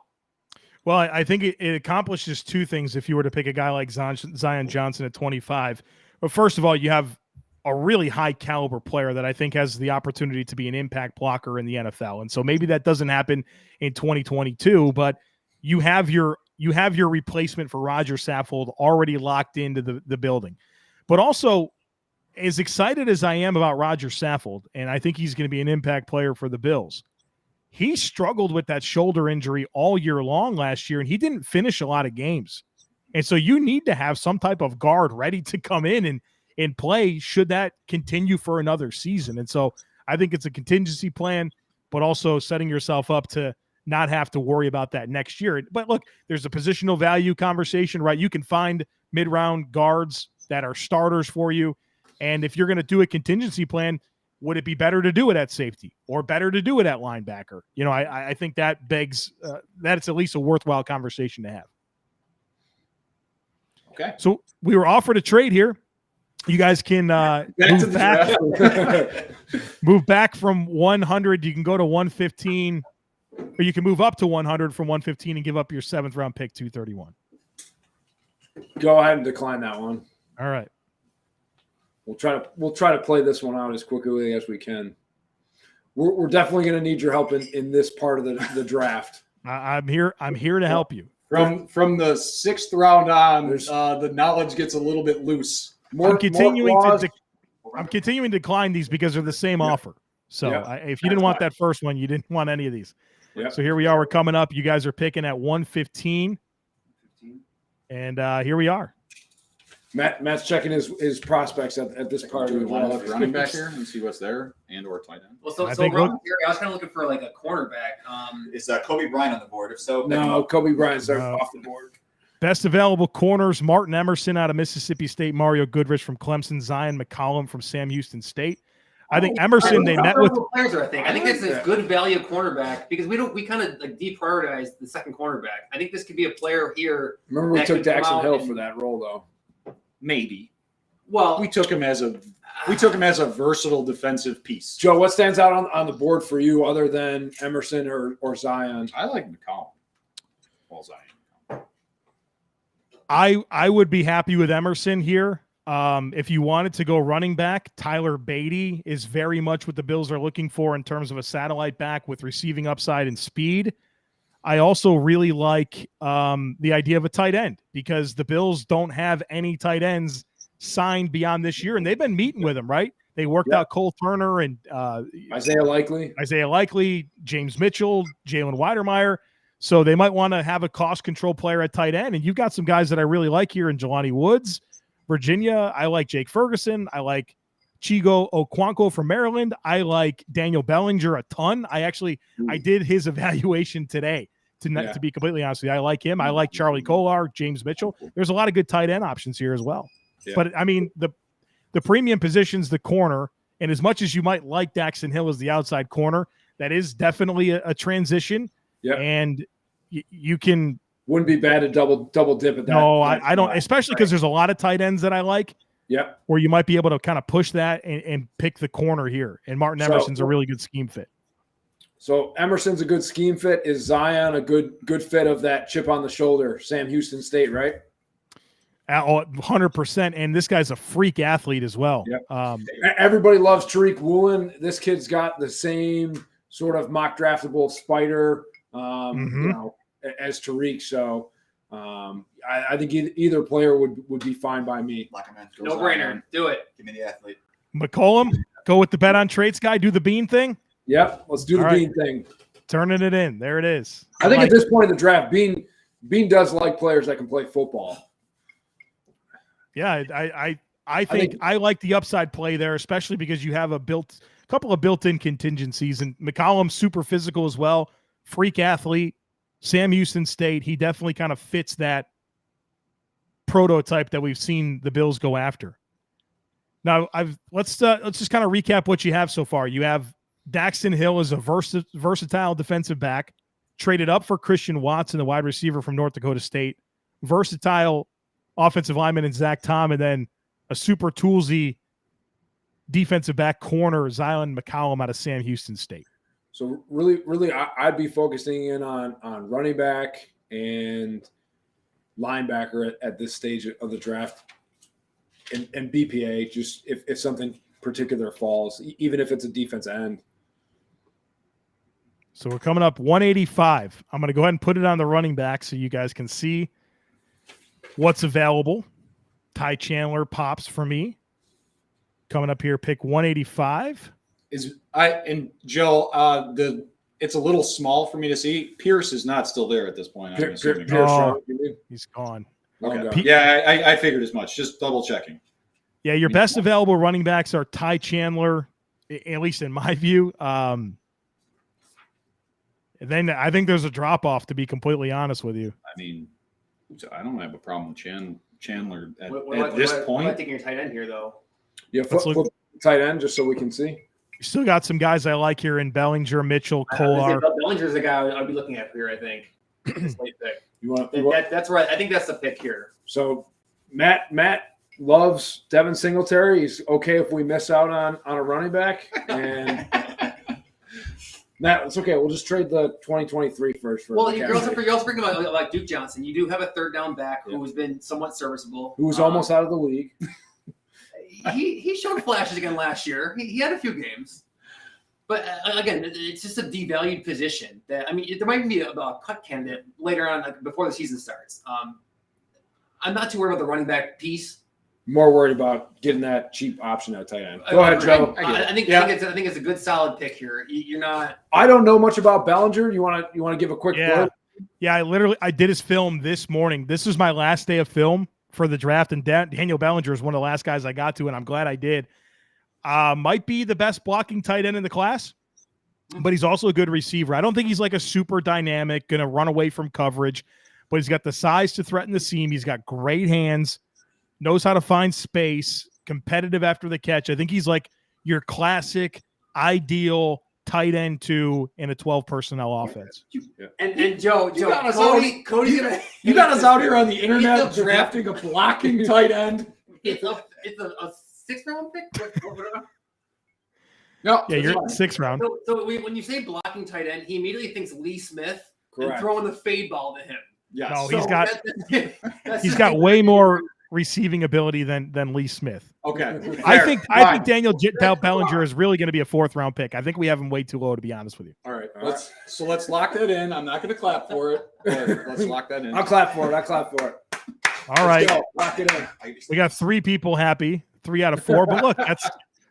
Well, I think it accomplishes 2 things if you were to pick a guy like Zion Johnson at 25. But first of all, you have a really high caliber player that I think has the opportunity to be an impact blocker in the NFL. And so maybe that doesn't happen in 2022, but you have your replacement for Roger Saffold already locked into the building. But also, as excited as I am about Roger Saffold, and I think he's going to be an impact player for the Bills, he struggled with that shoulder injury all year long last year, and he didn't finish a lot of games. And so you need to have some type of guard ready to come in and play should that continue for another season. And so I think it's a contingency plan, but also setting yourself up to not have to worry about that next year. But look, there's a positional value conversation, right? You can find mid-round guards that are starters for you. And if you're going to do a contingency plan, would it be better to do it at safety or better to do it at linebacker? I think that begs that it's at least a worthwhile conversation to have. Okay. So we were offered a trade here. You guys can move back from 100. You can go to 115, or you can move up to 100 from 115 and give up your 7th round pick, 231. Go ahead and decline that one. All right. We'll try to play this one out as quickly as we can. We're definitely going to need your help in this part of the draft. I'm here to help you. From the 6th round on, the knowledge gets a little bit loose. I'm continuing to decline these because they're the same offer. So if you didn't want that first one, you didn't want any of these. Yep. So here we are. We're coming up. You guys are picking at 115. And here we are. Matt's checking his prospects at this part of the draft. Running back here and see what's there, or tight end. Well, so around here, I was kind of looking for like a cornerback. Is Kobe Bryant on the board? If so, no, Kobe Bryant's off the board. Best available corners: Martin Emerson out of Mississippi State, Mario Goodrich from Clemson, Zion McCollum from Sam Houston State. I think Emerson they met with players. I think that's a good value cornerback because we kind of like deprioritized the second cornerback. I think this could be a player here. Remember we took Daxton Hill for that role though. Maybe. Well, we took him as a versatile defensive piece. Joe, what stands out on the board for you other than Emerson or Zion? I like McCollum. Well, Zion. I would be happy with Emerson here. If you wanted to go running back, Tyler Beatty is very much what the Bills are looking for in terms of a satellite back with receiving upside and speed. I also really like the idea of a tight end because the Bills don't have any tight ends signed beyond this year, and they've been meeting with them, right? They worked out Cole Turner and Isaiah Likely, James Mitchell, Jalen Weidermeyer. So they might want to have a cost control player at tight end. And you've got some guys that I really like here in Jelani Woods, Virginia. I like Jake Ferguson. I like Chigo Okonkwo from Maryland. I like Daniel Bellinger a ton. I did his evaluation today To be completely honest with you, I like him. I like Charlie Kolar, James Mitchell. There's a lot of good tight end options here as well. Yeah. But I mean, the premium position's the corner, and as much as you might like Daxton Hill as the outside corner, that is definitely a transition. Yeah, and you can wouldn't be bad to double dip at that. No, I don't, especially because there's a lot of tight ends that I like. Yeah, where you might be able to kind of push that and pick the corner here. And Martin Emerson's a really good scheme fit. So Emerson's a good scheme fit. Is Zion a good fit of that chip on the shoulder, Sam Houston State, right? 100%. And this guy's a freak athlete as well. Yep. Everybody loves Tariq Woolen. This kid's got the same sort of mock draftable spider, as Tariq. So I think either player would be fine by me. No brainer. Do it. Give me the athlete. McCollum, go with the bet on traits guy. Do the bean thing. Yep. Let's do the Bean thing. Turning it in. There it is. I think at this point in the draft, Bean does like players that can play football. Yeah, I think I like the upside play there, especially because you have a couple of built-in contingencies, and McCollum's super physical as well, freak athlete. Sam Houston State, he definitely kind of fits that prototype that we've seen the Bills go after. Now, let's just kind of recap what you have so far. You have Daxton Hill as a versatile defensive back, traded up for Christian Watson, the wide receiver from North Dakota State, versatile offensive lineman in Zach Tom, and then a super toolsy defensive back corner, Zion McCollum out of Sam Houston State. So really, I'd be focusing in on running back and linebacker at this stage of the draft, and BPA, just if something particular falls, even if it's a defense end. So we're coming up 185. I'm going to go ahead and put it on the running back so you guys can see what's available. Ty Chandler pops for me. Coming up here, pick 185. Joe, it's a little small for me to see. Pierce is not still there at this point. I'm assuming. He's gone. Okay. Yeah, I figured as much. Just double checking. Yeah, your best available running backs are Ty Chandler, at least in my view. Then I think there's a drop off, to be completely honest with you. I mean, I don't have a problem with Chandler at What this point. point. I think your tight end here, though. Yeah, flip tight end just so we can see. You still got some guys I like here in Bellinger, Mitchell, Kolar. Bellinger's the guy I'd be looking at here, I think. Late pick. That's right. I think that's the pick here. So Matt loves Devin Singletary. He's okay if we miss out on a running back. And Matt, it's okay. We'll just trade the 2023 first. You're also bringing about like Duke Johnson. You do have a third down back who has been somewhat serviceable. Who was almost out of the league. He showed flashes again last year. He had a few games. But again, it's just a devalued position. There might be a cut candidate later on, before the season starts. I'm not too worried about the running back piece. More worried about getting that cheap option at tight end. Go ahead, Joe. I think it's a good solid pick here. You're not. I don't know much about Bellinger. You want to give a quick word? Yeah, I did his film this morning. This was my last day of film for the draft, and Daniel Bellinger is one of the last guys I got to, and I'm glad I did. Might be the best blocking tight end in the class, but he's also a good receiver. I don't think he's like a super dynamic, going to run away from coverage, but he's got the size to threaten the seam. He's got great hands, knows how to find space, competitive after the catch. I think he's like your classic, ideal tight end 2 in a 12 personnel offense. And Joe, Cody's gonna. You got us out here on the internet drafting a blocking tight end. It's a 6th round pick. No, yeah, you're 6th round. So when you say blocking tight end, he immediately thinks Lee Smith. Correct. And throwing the fade ball to him. Yes. No, he's got way more receiving ability than Lee Smith. Okay. I think Daniel Bellinger is really going to be a 4th round pick. I think we have him way too low, to be honest with you. All right. Let's lock that in. I'm not going to clap for it. Let's lock that in. I'll clap for it. All right. Go. Lock it in. We got 3 people happy, 3 out of 4. But look,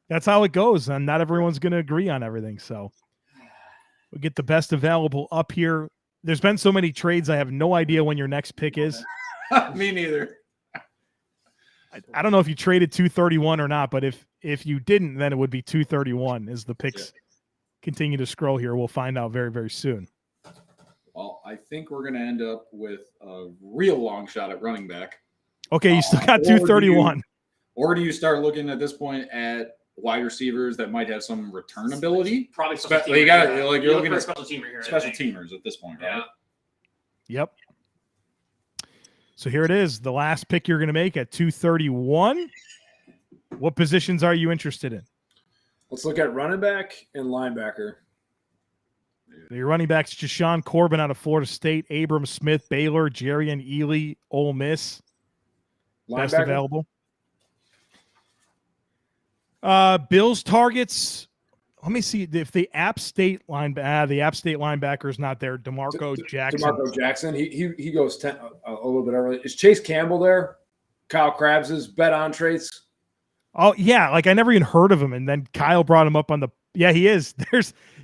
that's how it goes, and not everyone's going to agree on everything. So we get the best available up here. There's been so many trades, I have no idea when your next pick is. Me neither. I don't know if you traded 231 or not, but if you didn't, then it would be 231 as the picks continue to scroll here. We'll find out very, very soon. Well, I think we're going to end up with a real long shot at running back. Okay, you still got 231. Or do you start looking at this point at wide receivers that might have some return ability? Probably special teamers. You're looking for a at special teamer here. special teamers at this point, right? Yep. So here it is, the last pick you're going to make at 231. What positions are you interested in? Let's look at running back and linebacker. Your running backs, Jashawn Corbin out of Florida State, Abram Smith, Baylor, Jerrion Ely, Ole Miss. Best available. Bills targets. Let me see if the App State linebacker is not there. DeMarco Jackson. DeMarco Jackson. He goes 10 a little bit early. Is Chase Campbell there? Kyle Krabs' bet on traits. Oh yeah, like I never even heard of him, and then Kyle brought him up on the. Yeah, he is.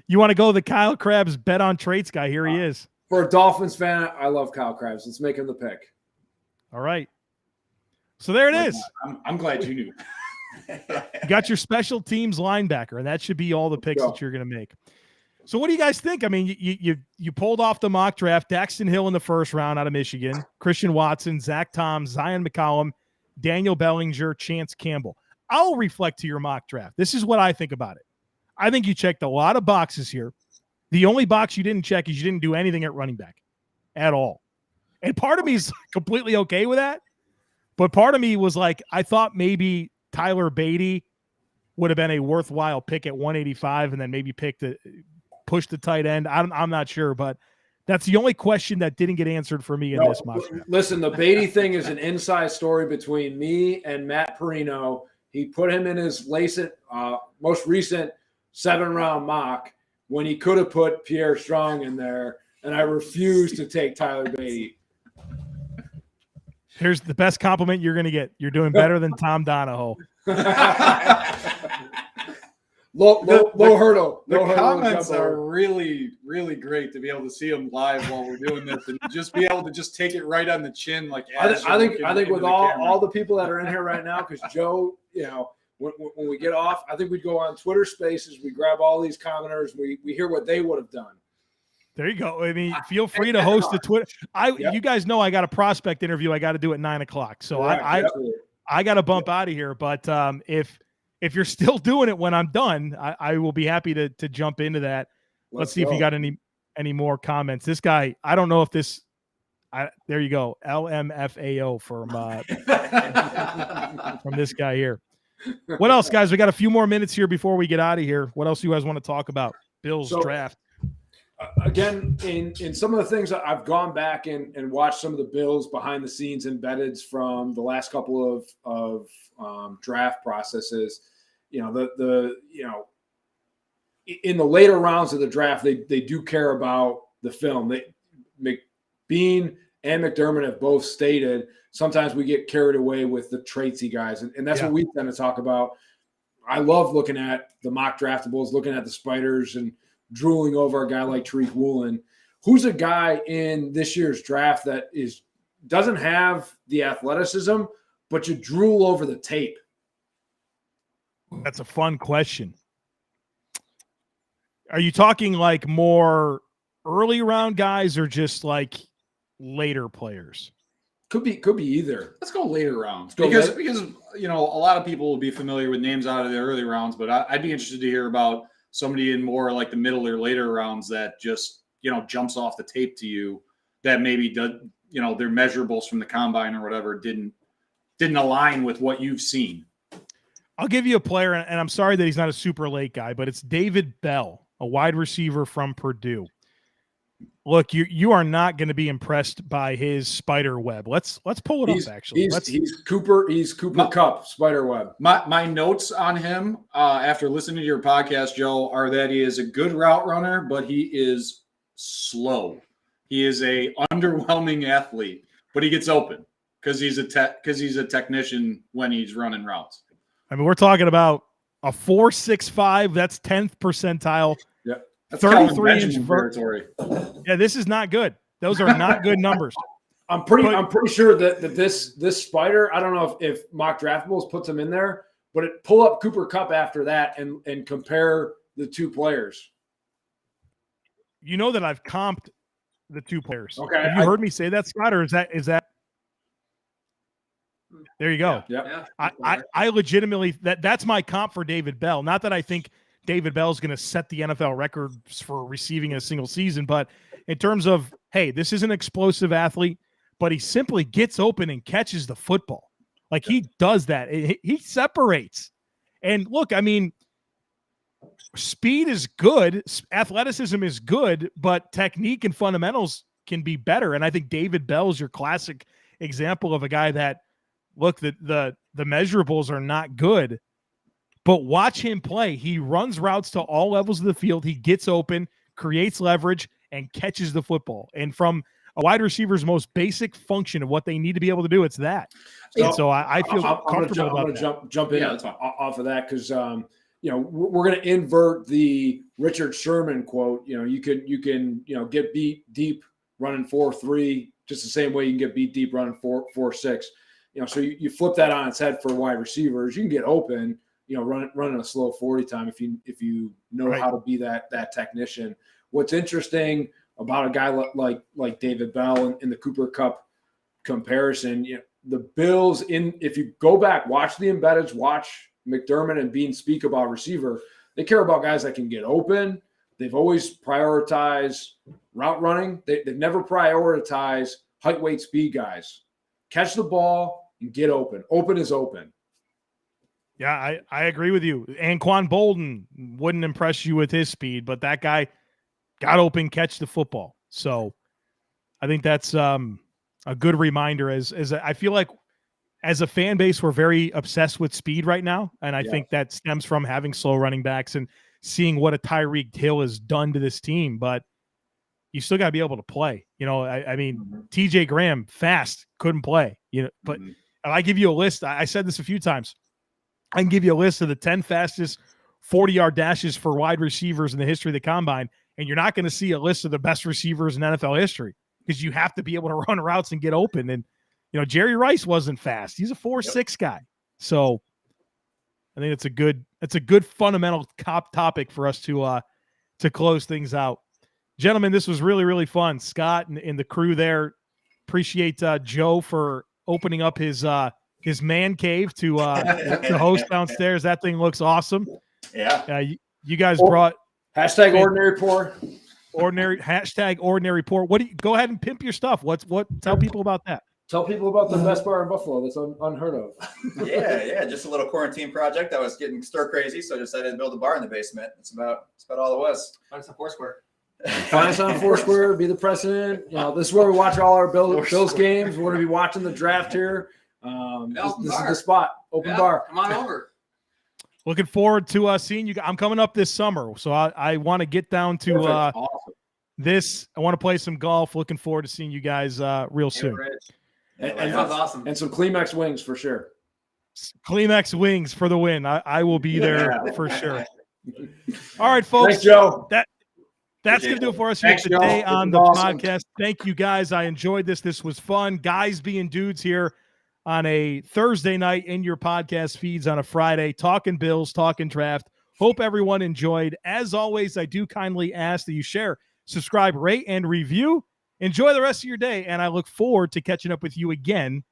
You want to go the Kyle Krabs bet on traits guy? Here he is. For a Dolphins fan, I love Kyle Krabs. Let's make him the pick. All right. So there it is. I'm glad you knew. You got your special teams linebacker, and that should be all the picks that you're going to make. So what do you guys think? I mean, you pulled off the mock draft. Daxton Hill in the first round out of Michigan, Christian Watson, Zach Tom, Zion McCollum, Daniel Bellinger, Chance Campbell. I'll reflect to your mock draft. This is what I think about it. I think you checked a lot of boxes here. The only box you didn't check is you didn't do anything at running back at all. And part of me is completely okay with that. But part of me was like, I thought maybe Tyler Beatty would have been a worthwhile pick at 185 and then maybe push the tight end. I'm not sure, but that's the only question that didn't get answered for me in this mock draft. Listen, the Beatty thing is an inside story between me and Matt Marino. He put him in his most recent 7-round mock when he could have put Pierre Strong in there, and I refused to take Tyler Beatty. Here's the best compliment you're going to get. You're doing better than Tom Donahoe. Low hurdle. The comments are really, really great to be able to see them live while we're doing this and just be able to just take it right on the chin. Like I think with all the people that are in here right now, because Joe, when we get off, I think we'd go on Twitter Spaces. We grab all these commenters. We hear what they would have done. There you go. I mean, feel free to host the Twitter. You guys know I got a prospect interview I got to do at 9:00. So I got to bump out of here. But if you're still doing it when I'm done, I will be happy to jump into that. Let's see if you got any more comments. This guy, I don't know if this. There you go. LMFAO from this guy here. What else, guys? We got a few more minutes here before we get out of here. What else do you guys want to talk about? Bills draft. Again, in some of the things I've gone back and watched some of the Bills behind the scenes embeds from the last couple of draft processes. In the later rounds of the draft, they do care about the film. McBean and McDermott have both stated sometimes we get carried away with the traitsy guys, and that's what we tend to talk about. I love looking at the mock draftables, looking at the spiders, and drooling over a guy like Tariq Woolen. Who's a guy in this year's draft that doesn't have the athleticism, but you drool over the tape? That's a fun question. Are you talking like more early round guys or just like later players? Could be either. Let's go later rounds because a lot of people will be familiar with names out of the early rounds, but I'd be interested to hear about somebody in more like the middle or later rounds that just jumps off the tape to you that maybe does their measurables from the combine or whatever didn't align with what you've seen. I'll give you a player, and I'm sorry that he's not a super late guy, but it's David Bell, a wide receiver from Purdue. Look, you are not going to be impressed by his spider web. Let's pull it up. Actually, he's Cooper Kupp spider web. My notes on him after listening to your podcast, Joe, are that he is a good route runner, but he is slow. He is a underwhelming athlete, but he gets open because he's a technician when he's running routes. I mean, we're talking about a 4.65. That's 10th percentile. Yeah. 33-inch territory. Yeah, this is not good. Those are not good numbers. I'm pretty sure that this spider, I don't know if Mock Draftables puts him in there, but pull up Cooper Kupp after that and compare the two players. You know that I've comped the two players. Okay, Have you heard me say that, Scott, or is that? There you go. Yeah. I legitimately that's my comp for David Bell. Not that I think David Bell is going to set the NFL records for receiving in a single season, but in terms of, hey, this is an explosive athlete, but he simply gets open and catches the football. Like he does that. He separates. And look, I mean, speed is good, athleticism is good, but technique and fundamentals can be better. And I think David Bell is your classic example of a guy that, look, the measurables are not good, but watch him play. He runs routes to all levels of the field. He gets open, creates leverage, and catches the football. And from a wide receiver's most basic function of what they need to be able to do, it's that. So I feel comfortable about that. I'm going to jump in off of that because we're going to invert the Richard Sherman quote. You can get beat deep running 4.3 just the same way you can get beat deep running 4.6. So you flip that on its head for wide receivers. You can get open, running a slow 40 time if you know how to be that technician. What's interesting about a guy like David Bell in the Cooper Cup comparison, the Bills if you go back, watch the embeddeds, watch McDermott and Bean speak about receiver. They care about guys that can get open. They've always prioritized route running. They've never prioritized height, weight, speed guys. Catch the ball and get open. Open is open. Yeah, I agree with you. Anquan Bolden wouldn't impress you with his speed, but that guy got open, catch the football. So I think that's a good reminder. As I feel like as a fan base, we're very obsessed with speed right now, and I think that stems from having slow running backs and seeing what a Tyreek Hill has done to this team. But you still got to be able to play. I mean, TJ Graham fast couldn't play. But I give you a list. I said this a few times. I can give you a list of the 10 fastest 40-yard dashes for wide receivers in the history of the combine, and you're not going to see a list of the best receivers in NFL history because you have to be able to run routes and get open. And Jerry Rice wasn't fast; he's a 4.6 guy. So I think it's a good fundamental topic for us to close things out. Gentlemen, this was really, really fun. Scott and the crew there, appreciate Joe for opening up his man cave to host downstairs. That thing looks awesome. Yeah. You guys brought hashtag ordinary pour. Hashtag ordinary pour. Go ahead and pimp your stuff. Tell people about that. Tell people about the best bar in Buffalo that's unheard of. Yeah. Just a little quarantine project. I was getting stir crazy, so I decided to build a bar in the basement. That's about all it was. Find some Foursquare. Find us on Foursquare. Be the precedent. This is where we watch all our Bills games. We're going to be watching the draft here. This is the spot. Open bar. Come on over. Looking forward to seeing you. I'm coming up this summer, so I want to get down to awesome. this. I want to play some golf. Looking forward to seeing you guys real soon. And sounds awesome. And some Kleenex wings for sure. Kleenex wings for the win. I will be there for sure. All right, folks. Thanks, Joe. That's going to do it for us here today on the podcast. Thank you, guys. I enjoyed this. This was fun. Guys being dudes here on a Thursday night in your podcast feeds on a Friday, talking Bills, talking draft. Hope everyone enjoyed. As always, I do kindly ask that you share, subscribe, rate, and review. Enjoy the rest of your day, and I look forward to catching up with you again